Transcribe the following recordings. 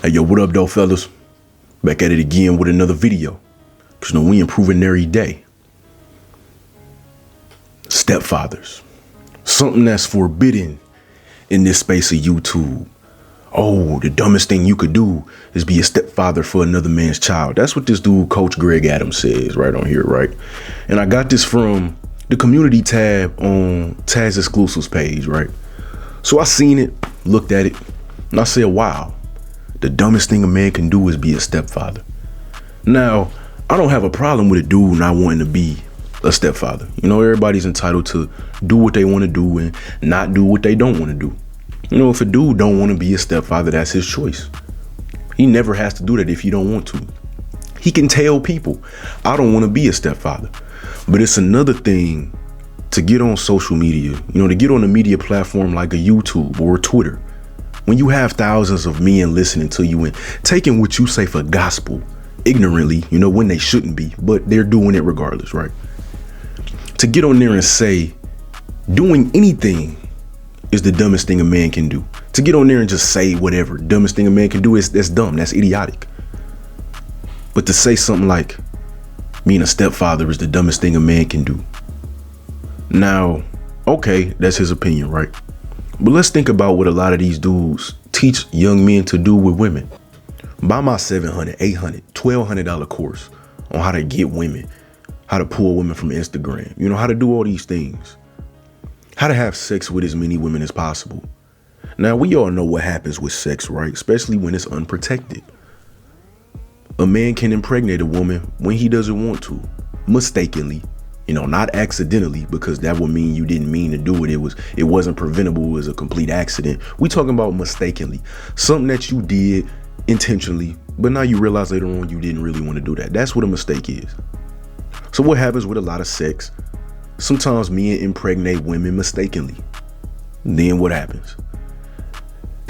Hey, yo, what up, though, fellas? Back at it again with another video. Because, we improving every day. Stepfathers. Something that's forbidden in this space of YouTube. Oh, the dumbest thing you could do is be a stepfather for another man's child. That's what this dude, Coach Greg Adams, says right on here, right? And I got this from the community tab on Taz Exclusives page, right? So I seen it, looked at it, and I said, wow. The dumbest thing a man can do is be a stepfather. Now, I don't have a problem with a dude not wanting to be a stepfather. Everybody's entitled to do what they want to do and not do what they don't want to do. If a dude don't want to be a stepfather, that's his choice. He never has to do that if he don't want to. He can tell people, I don't want to be a stepfather. But it's another thing to get on social media, to get on a media platform like a YouTube or a Twitter. When you have thousands of men listening to you and taking what you say for gospel ignorantly, when they shouldn't be, but they're doing it regardless, right? To get on there and say doing anything is the dumbest thing a man can do. To get on there and just say whatever, dumbest thing a man can do that's dumb, that's idiotic. But to say something like being a stepfather is the dumbest thing a man can do. Now, okay, that's his opinion, right? But let's think about what a lot of these dudes teach young men to do with women. Buy my $700, $800, $1,200 course on how to get women, how to pull women from Instagram, how to do all these things, how to have sex with as many women as possible. Now, we all know what happens with sex, right? Especially when it's unprotected. A man can impregnate a woman when he doesn't want to, mistakenly. Not accidentally, because that would mean you didn't mean to do it. It wasn't preventable. It was a complete accident. We talking about mistakenly, something that you did intentionally, but now you realize later on you didn't really want to do that. That's what a mistake is. So what happens with a lot of sex? Sometimes men impregnate women mistakenly. Then what happens?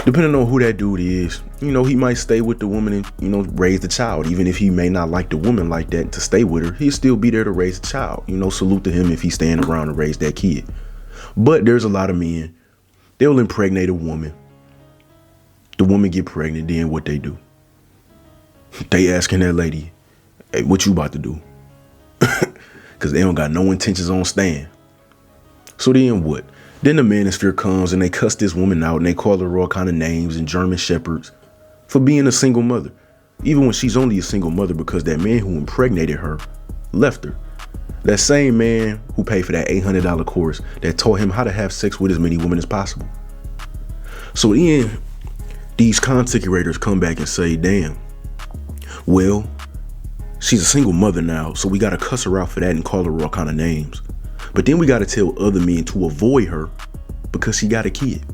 Depending on who that dude is, he might stay with the woman and, raise the child. Even if he may not like the woman like that to stay with her, he'll still be there to raise the child. Salute to him if he's staying around to raise that kid. But there's a lot of men, they'll impregnate a woman. The woman get pregnant, then what they do? They asking that lady, hey, what you about to do? Because they don't got no intentions on staying. So then what? Then the manosphere comes and they cuss this woman out and they call her all kind of names and German shepherds for being a single mother, even when she's only a single mother because that man who impregnated her left her. That same man who paid for that $800 course that taught him how to have sex with as many women as possible. So then these content creators come back and say, damn, well, she's a single mother now, so we got to cuss her out for that and call her all kind of names. But then we got to tell other men to avoid her because she got a kid.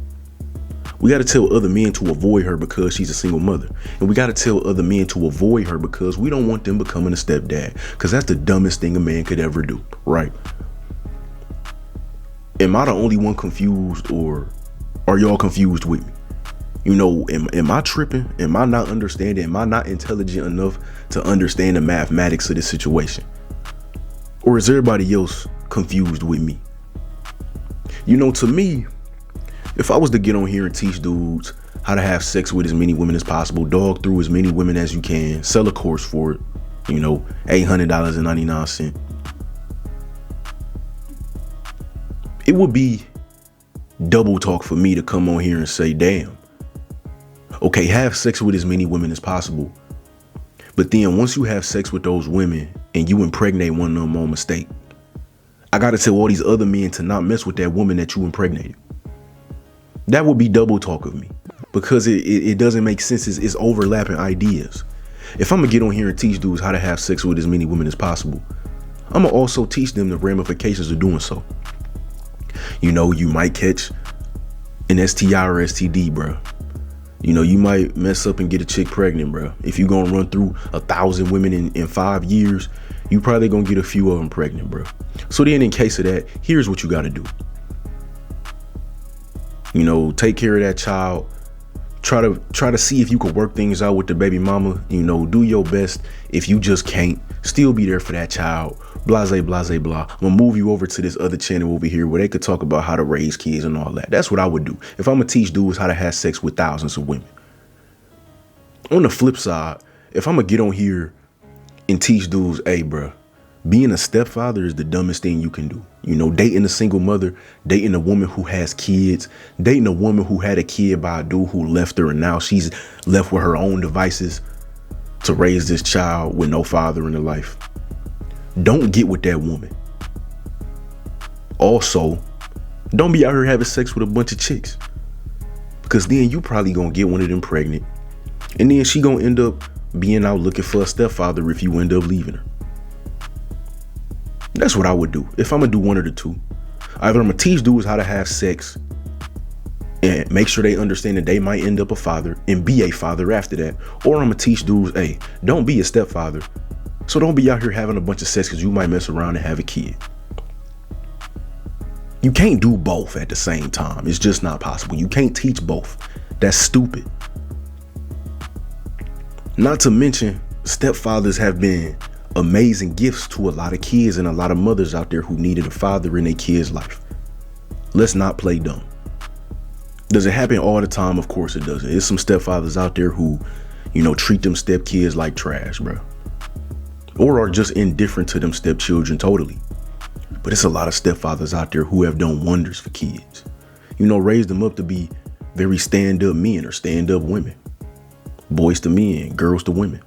We got to tell other men to avoid her because she's a single mother. And we got to tell other men to avoid her because we don't want them becoming a stepdad, because that's the dumbest thing a man could ever do, right? Am I the only one confused, or are y'all confused with me? Am I tripping? Am I not understanding? Am I not intelligent enough to understand the mathematics of this situation? Or is everybody else confused with me? To me, if I was to get on here and teach dudes how to have sex with as many women as possible, dog through as many women as you can, sell a course for it, $800.99, it would be double talk for me to come on here and say, damn, okay, have sex with as many women as possible. But then once you have sex with those women and you impregnate one of them on mistake, I got to tell all these other men to not mess with that woman that you impregnated. That would be double talk of me, because it doesn't make sense. It's overlapping ideas. If I'm going to get on here and teach dudes how to have sex with as many women as possible, I'm going to also teach them the ramifications of doing so. You might catch an STI or STD, bro. You might mess up and get a chick pregnant, bro. If you're going to run through 1,000 women in 5 years, you probably going to get a few of them pregnant, bro. So then in case of that, here's what you got to do. Take care of that child. Try to see if you could work things out with the baby mama. Do your best. If you just can't, still be there for that child. Blase, blase, blah. I'm gonna move you over to this other channel over here where they could talk about how to raise kids and all that. That's what I would do if I'm gonna teach dudes how to have sex with thousands of women. On the flip side, if I'm gonna get on here and teach dudes, hey, bro, being a stepfather is the dumbest thing you can do. You know, dating a single mother, dating a woman who has kids, dating a woman who had a kid by a dude who left her and now she's left with her own devices to raise this child with no father in her life. Don't get with that woman. Also, don't be out here having sex with a bunch of chicks, because then you probably gonna get one of them pregnant, and then she gonna end up being out looking for a stepfather if you end up leaving her. That's what I would do if I'm gonna do one of the two. Either I'm gonna teach dudes how to have sex and make sure they understand that they might end up a father and be a father after that, or I'm gonna teach dudes, hey, don't be a stepfather, so don't be out here having a bunch of sex because you might mess around and have a kid. You can't do both at the same time. It's just not possible. You can't teach both. That's stupid. Not to mention, stepfathers have been amazing gifts to a lot of kids and a lot of mothers out there who needed a father in their kid's life. Let's not play dumb. Does it happen all the time? Of course it doesn't. There's some stepfathers out there who, you know, treat them stepkids like trash, bro. Or are just indifferent to them stepchildren totally. But it's a lot of stepfathers out there who have done wonders for kids. You know, raised them up to be very stand-up men or stand-up women. Boys to men, girls to women.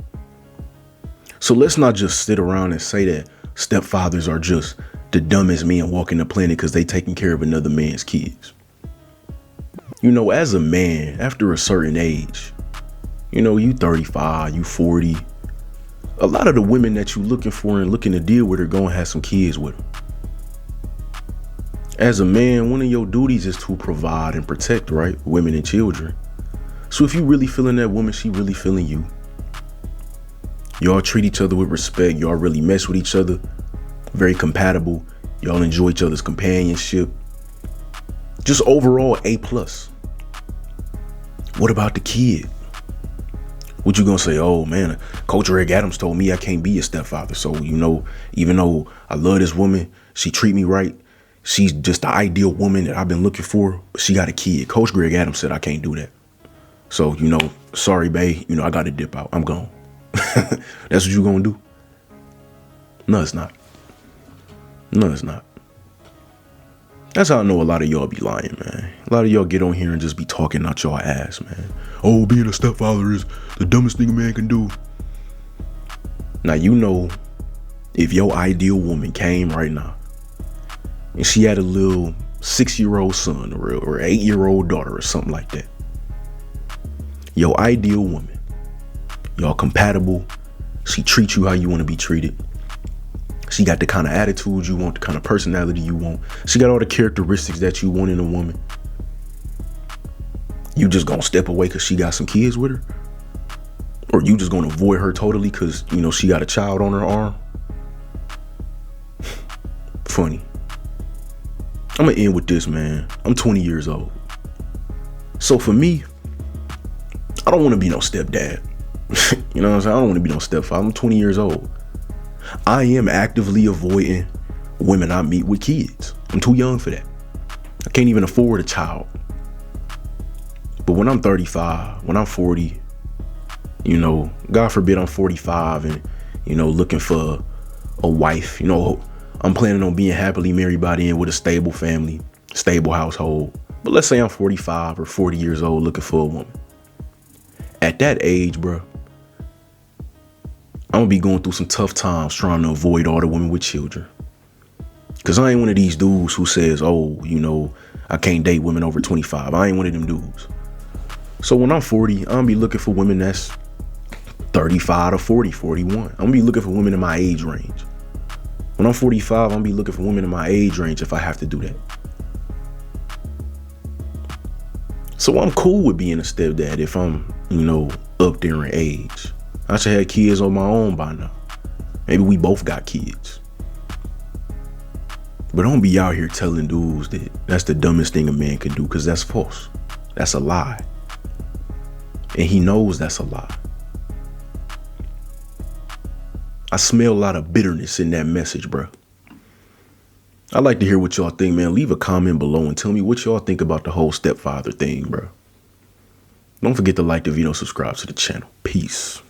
So let's not just sit around and say that stepfathers are just the dumbest men walking the planet because they taking care of another man's kids. You know, as a man, after a certain age, you know, you 35, you 40, a lot of the women that you looking for and looking to deal with are going to have some kids with them. As a man, one of your duties is to provide and protect, right? Women and children. So if you really feeling that woman, she really feeling you. Y'all treat each other with respect. Y'all really mess with each other. Very compatible. Y'all enjoy each other's companionship. Just overall A+. What about the kid? What you gonna say? Oh man, Coach Rick Adams told me I can't be a stepfather. So, you know, even though I love this woman, she treat me right. She's just the ideal woman that I've been looking for, but she got a kid. Coach Greg Adams said I can't do that. So, you know, sorry, babe. You know, I got to dip out. I'm gone. That's what you gonna do? No, it's not. No, it's not. That's how I know a lot of y'all be lying, man. A lot of y'all get on here and just be talking out y'all ass, man. Oh, being a stepfather is the dumbest thing a man can do. Now, you know, if your ideal woman came right now and she had a little 6-year-old son or 8-year-old daughter or something like that, your ideal woman, y'all compatible, she treats you how you want to be treated. She got the kind of attitude you want, the kind of personality you want. She got all the characteristics that you want in a woman. You just gonna step away because she got some kids with her? Or you just gonna avoid her totally because, you know, she got a child on her arm? Funny. I'm gonna end with this, man. I'm 20 years old. So for me, I don't want to be no stepdad. You know what I'm saying? I don't want to be no stepfather. I'm 20 years old. I am actively avoiding women I meet with kids. I'm too young for that. I can't even afford a child. But when I'm 35, when I'm 40, you know, God forbid I'm 45 and, you know, looking for a wife, you know, I'm planning on being happily married by then with a stable family, stable household. But let's say I'm 45 or 40 years old looking for a woman. At that age, bro, I'm gonna be going through some tough times trying to avoid all the women with children. Cause I ain't one of these dudes who says, oh, you know, I can't date women over 25. I ain't one of them dudes. So when I'm 40, I'm gonna be looking for women that's 35 to 40, 41. I'm gonna be looking for women in my age range. When I'm 45, I'm gonna be looking for women in my age range if I have to do that. So I'm cool with being a stepdad if I'm, you know, up there in age. I should have kids on my own by now. Maybe we both got kids. But don't be out here telling dudes that that's the dumbest thing a man can do, because that's false. That's a lie. And he knows that's a lie. I smell a lot of bitterness in that message, bro. I'd like to hear what y'all think, man. Leave a comment below and tell me what y'all think about the whole stepfather thing, bro. Don't forget to like the video, subscribe to the channel. Peace.